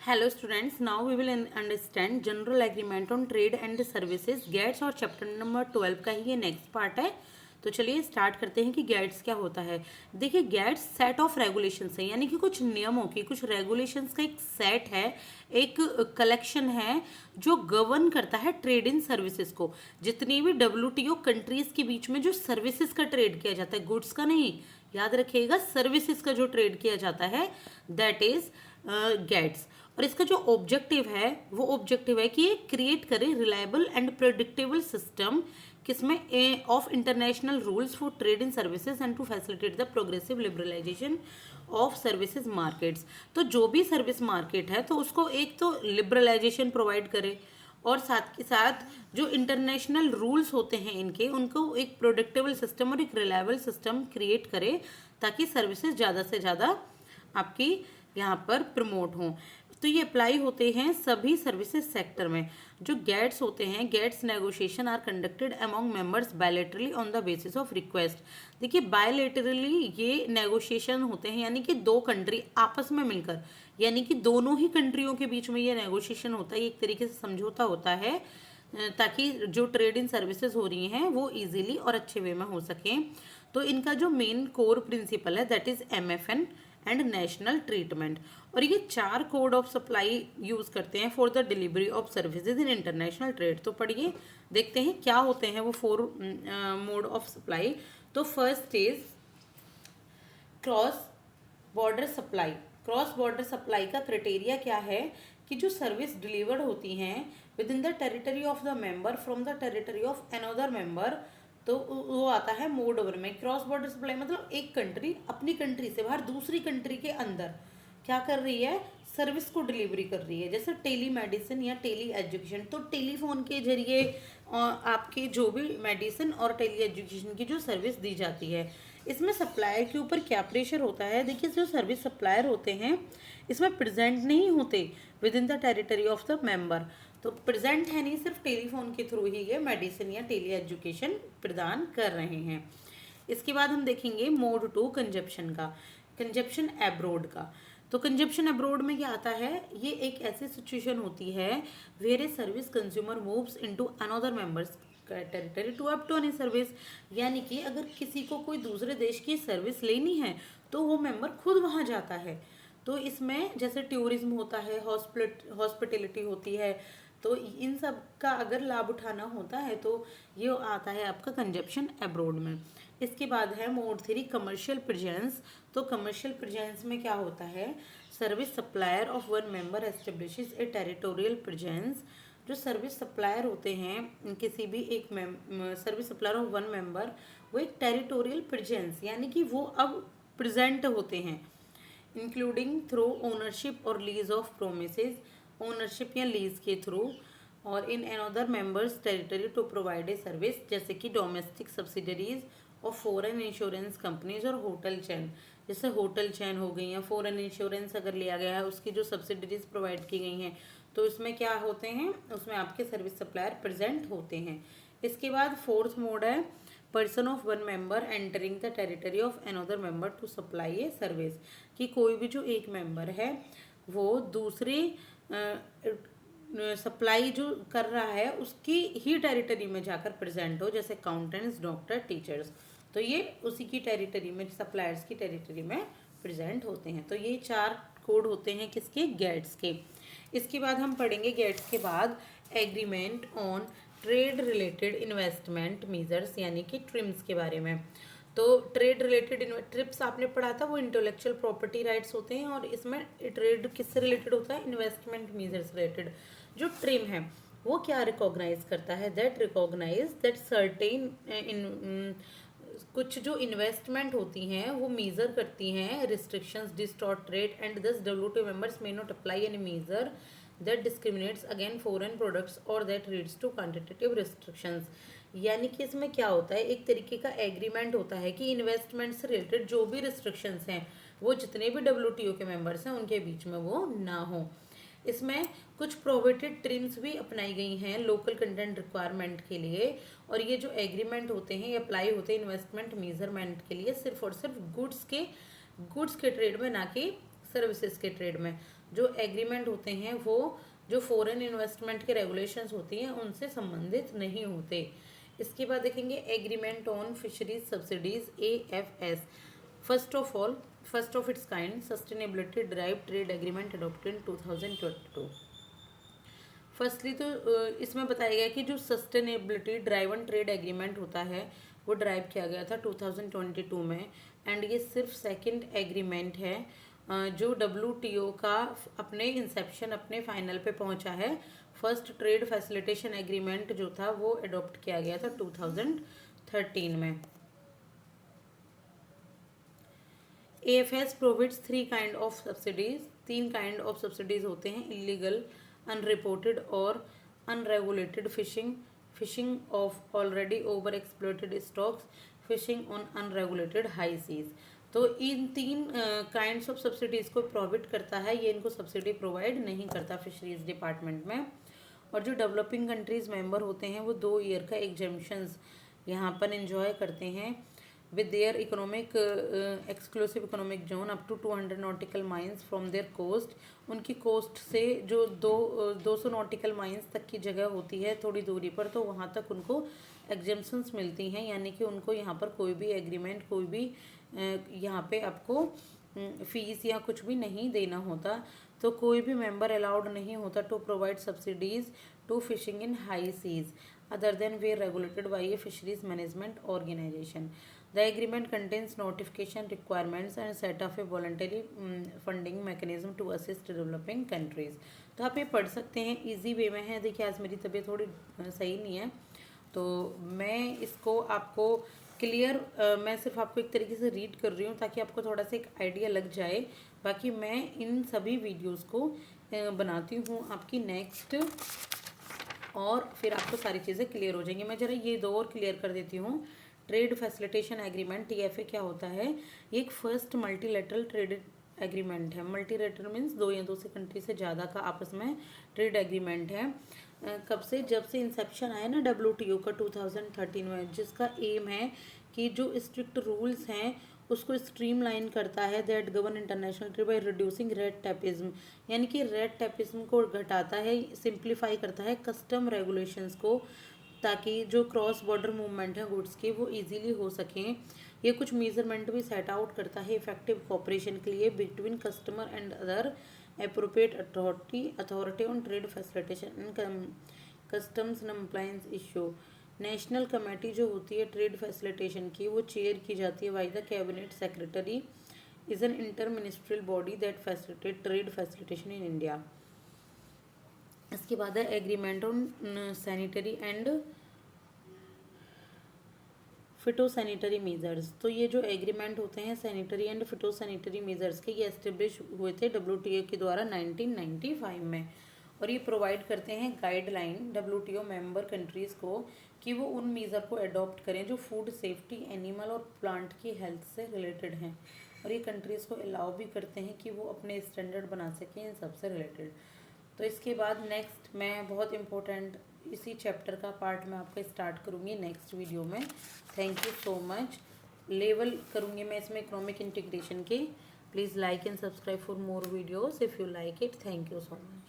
Hello students, now we will understand general agreement on trade and services GATS और chapter number 12 का ही ये next part है। तो चलिए स्टार्ट करते हैं कि गैट्स क्या होता है। देखिए गैट्स सेट ऑफ रेगुलेशंस है, यानी कि कुछ नियमों की, कुछ रेगुलेशंस का एक सेट है, एक कलेक्शन है जो गवर्न करता है ट्रेड इन सर्विसेज को। जितनी भी WTO कंट्रीज के बीच में जो सर्विसेज का ट्रेड किया जाता है, गुड्स का नहीं, याद रखिएगा सर्विसेज का जो ट्रेड किया जाता है दैट इज गैट्स। और इसका जो ऑब्जेक्टिव है वो ऑब्जेक्टिव है कि ये क्रिएट करे रिलायबल एंड प्रेडिक्टेबल सिस्टम किसमें of international rules for trade in services and to facilitate the progressive liberalisation of services markets. तो जो भी सर्विस मार्केट है तो उसको एक तो लिबरलाइजेशन प्रोवाइड करे और साथ के साथ जो इंटरनेशनल रूल्स होते हैं इनके, उनको एक प्रोडिक्टेबल सिस्टम और एक रिलायबल सिस्टम क्रिएट करे ताकि सर्विसेज ज़्यादा से ज़्यादा आपकी यहाँ पर प्रमोट हों। तो ये अप्लाई होते हैं सभी सर्विसेज सेक्टर में। जो गैट्स होते हैं, GATS negotiation are conducted among members bilaterally on the basis of request. देखिए बायलैटरली ये नेगोशिएशन होते हैं, यानी कि दो कंट्री आपस में मिलकर, यानी कि दोनों ही कंट्रियों के बीच में ये नेगोशिएशन होता है, एक तरीके से समझौता होता है ताकि जो ट्रेड इन सर्विसेज हो रही हैं वो इजीली और अच्छे वे में हो सकें। तो इनका जो मेन कोर प्रिंसिपल है that is MFN and national treatment. और ये 4 कोड ऑफ सप्लाई यूज करते हैं for the delivery of services in international trade. तो पढ़िए, देखते हैं क्या होते हैं वो 4 मोड ऑफ सप्लाई। तो first is cross border supply. Cross border supply का क्राइटेरिया क्या है कि जो सर्विस डिलीवर्ड होती हैं with in the territory of the member from the territory of another member, तो वो आता है मोड ओवर में। क्रॉस बॉर्डर सप्लाई मतलब एक कंट्री अपनी कंट्री से बाहर दूसरी कंट्री के अंदर क्या कर रही है, सर्विस को डिलीवरी कर रही है। जैसे टेली मेडिसिन या टेली एजुकेशन, तो टेलीफोन के जरिए आपके जो भी मेडिसिन और टेली एजुकेशन की जो सर्विस दी जाती है, इसमें सप्लायर के ऊपर क्या प्रेशर होता है। देखिए जो सर्विस सप्लायर होते हैं इसमें प्रेजेंट नहीं होते with in the territory of the member. तो प्रेजेंट है नहीं, सिर्फ टेलीफोन के थ्रू ही ये मेडिसिन या टेली एजुकेशन प्रदान कर रहे हैं। इसके बाद हम देखेंगे मोड 2 कंजप्शन का, कंजप्शन एब्रोड का। तो कंजप्शन अब्रोड में क्या आता है, ये एक ऐसी सिचुएशन होती है where a service consumer moves into another member's territory to obtain a service. यानी कि अगर किसी को कोई दूसरे देश की सर्विस लेनी है तो वो मेंबर खुद वहाँ जाता है। तो इसमें जैसे टूरिज्म होता है, हॉस्पिटलिटी होती है, तो इन सब का अगर लाभ उठाना होता है तो ये आता है आपका कंजप्शन अब्रोड में। इसके बाद है मोड 3 कमर्शियल प्रेजेंस। तो कमर्शियल प्रेजेंस में क्या होता है, service supplier of one member establishes A territorial presence. जो सर्विस सप्लायर होते हैं किसी भी एक service supplier of one member, वो एक टेरिटोरियल प्रेजेंस यानी कि वो अब प्रेजेंट होते हैं, इंक्लूडिंग थ्रू ओनरशिप और लीज ऑफ प्रोमिसेस, ओनरशिप या लीज के थ्रू, और in another member's territory to provide a service, जैसे कि डोमेस्टिक सब्सिडरीज और फॉरेन इंश्योरेंस कंपनीज और होटल चैन। जैसे होटल चैन हो गई या फॉरेन इंश्योरेंस अगर लिया गया है उसकी जो सब्सिडरीज प्रोवाइड की गई हैं, तो इसमें क्या होते हैं, उसमें आपके सर्विस सप्लायर प्रेजेंट होते हैं। इसके बाद फोर्थ मोड है person of one member entering the territory of another member to supply a service. कि कोई भी जो एक मेंबर है वो दूसरे सप्लाई जो कर रहा है उसकी ही टेरिटरी में जाकर प्रेजेंट हो, जैसे अकाउंटेंट्स, डॉक्टर, टीचर्स। तो ये उसी की टेरिटरी में, सप्लायर्स की टेरिटरी में प्रेजेंट होते हैं। तो ये 4 कोड होते हैं किसके, गैट्स के। इसके बाद हम पढ़ेंगे गैट्स के बाद agreement on trade related investment measures, यानी कि ट्रिम्स के बारे में। तो ट्रेड रिलेटेड ट्रिप्स आपने पढ़ा था, वो इंटेलेक्चुअल प्रॉपर्टी राइट्स होते हैं और इसमें ट्रेड किससे रिलेटेड होता है, इन्वेस्टमेंट मेजर्स रिलेटेड। जो ट्रिम है वो क्या रिकॉग्नाइज करता है, दैट रिकॉग्नाइज दैट सर्टेन इन कुछ जो इन्वेस्टमेंट होती हैं वो मेजर करती हैं restrictions distort trade and thus WTO members may not apply any measure that discriminates again foreign products और that leads to quantitative restrictions. यानी कि इसमें क्या होता है, एक तरीके का एग्रीमेंट होता है कि इन्वेस्टमेंट से रिलेटेड जो भी रिस्ट्रिक्शंस हैं वो जितने भी WTO के मेंबर्स हैं उनके बीच में वो ना हो। इसमें कुछ प्रोविटेड ट्रिम्स भी अपनाई गई हैं लोकल कंटेंट रिक्वायरमेंट के लिए, और ये जो एग्रीमेंट होते हैं ये अप्लाई होते हैं इन्वेस्टमेंट मेजरमेंट के लिए सिर्फ और सिर्फ गुड्स के ट्रेड में, ना कि सर्विसेज के ट्रेड में। जो एग्रीमेंट होते हैं वो जो फॉरेन इन्वेस्टमेंट के रेगुलेशंस होती हैं उनसे संबंधित नहीं होते। इसके बाद देखेंगे agreement on fisheries subsidies AFS। First of its kind sustainability drive trade agreement adopted in 2022। Firstly तो इसमें बताया गया कि जो सस्टेनेबिलिटी ड्राइवन ट्रेड एग्रीमेंट होता है वो ड्राइव किया गया था 2022 में, एंड ये सिर्फ सेकंड एग्रीमेंट है जो WTO का अपने इंसेप्शन अपने फाइनल पे पहुंचा है। फर्स्ट ट्रेड फैसिलिटेशन एग्रीमेंट जो था वो अडॉप्ट किया गया था 2013 में। AFS provides 3 kind of subsidies. 3 kind of subsidies होते हैं, इलीगल, अनरिपोर्टेड और unregulated fishing, fishing of already over exploited stocks, fishing on unregulated high seas. तो इन 3 काइंड्स ऑफ सब्सिडीज को प्रोवाइड करता है, ये इनको सब्सिडी प्रोवाइड नहीं करता फिशरीज डिपार्टमेंट में। और जो डेवलपिंग कंट्रीज मेंबर होते हैं वो 2 ईयर का एग्जम्पशंस यहाँ पर इंजॉय करते हैं with their economic exclusive economic zone up to 200 nautical miles from their coast। उनकी कोस्ट से जो 200 नॉटिकल माइल्स तक की जगह होती है थोड़ी दूरी पर, तो वहाँ तक उनको एग्जम्पशंस मिलती हैं, यानी कि उनको यहाँ पर कोई भी एग्रीमेंट, कोई भी यहाँ पे आपको फीस या कुछ भी नहीं देना होता। तो कोई भी मेंबर अलाउड नहीं होता to provide subsidies to fishing in high seas other than वे regulated by a fisheries management organisation. The agreement contains notification requirements and set up a voluntary funding mechanism to assist developing countries। तो आप ये पढ़ सकते हैं, easy way में है। देखिए आज मेरी तबीयत थोड़ी सही नहीं है तो मैं इसको आपको क्लियर मैं सिर्फ आपको एक तरीके से रीड कर रही हूँ ताकि आपको थोड़ा सा एक आइडिया लग जाए। बाकी मैं इन सभी वीडियोस को बनाती हूँ आपकी नेक्स्ट, और फिर आपको सारी चीज़ें क्लियर हो जाएंगी। मैं ज़रा ये 2 और क्लियर कर देती हूँ। ट्रेड फैसिलिटेशन एग्रीमेंट TFA क्या होता है? ये एक फर्स्ट मल्टीलेटरल ट्रेड एग्रीमेंट है। मल्टीलेटरल मीन्स 2 या 2 से कंट्री से ज़्यादा का आपस में ट्रेड एग्रीमेंट है। कब से? जब से इंसेप्शन आया ना WTO का 2013 में, जिसका एम है कि जो स्ट्रिक्ट रूल्स हैं उसको स्ट्रीमलाइन करता है, that govern international trade by reducing red tapism, यानी कि रेड टेपिज्म को घटाता है, सिंप्लीफाई करता है कस्टम रेगुलेशंस को, ताकि जो क्रॉस बॉर्डर मूवमेंट है गुड्स की वो इजीली हो सकें। ये कुछ मेजरमेंट भी सेट आउट करता है इफेक्टिव कोऑपरेशन के लिए between customer and other appropriate authority on trade facilitation and customs compliance issue. National committee जो होती है ट्रेड फैसिलिटेशन की वो चेयर की जाती है by the cabinet secretary, is an inter ministerial body that facilitate trade facilitation in India. इसके बाद है agreement on sanitary and phytosanitary measures. तो ये जो एग्रीमेंट होते हैं सैनिटरी एंड फिटोसैनिटरी मेजर्स के, ये एस्टेब्लिश हुए थे WTO के द्वारा 1995 में, और ये प्रोवाइड करते हैं गाइडलाइन WTO मेंबर कंट्रीज़ को कि वो उन मेजर को अडॉप्ट करें जो फूड सेफ्टी, एनिमल और प्लांट की हेल्थ से रिलेटेड हैं, और ये कंट्रीज़ को अलाउ भी करते हैं कि वो अपने स्टैंडर्ड बना सकें इन सबसे रिलेटेड। तो इसके बाद नेक्स्ट मैं बहुत इम्पोर्टेंट इसी चैप्टर का पार्ट मैं आपका स्टार्ट करूँगी नेक्स्ट वीडियो में। Thank you so much. Level करूँगी मैं इसमें इकोनॉमिक इंटीग्रेशन के। Please like and subscribe for more videos if you like it. Thank you so much.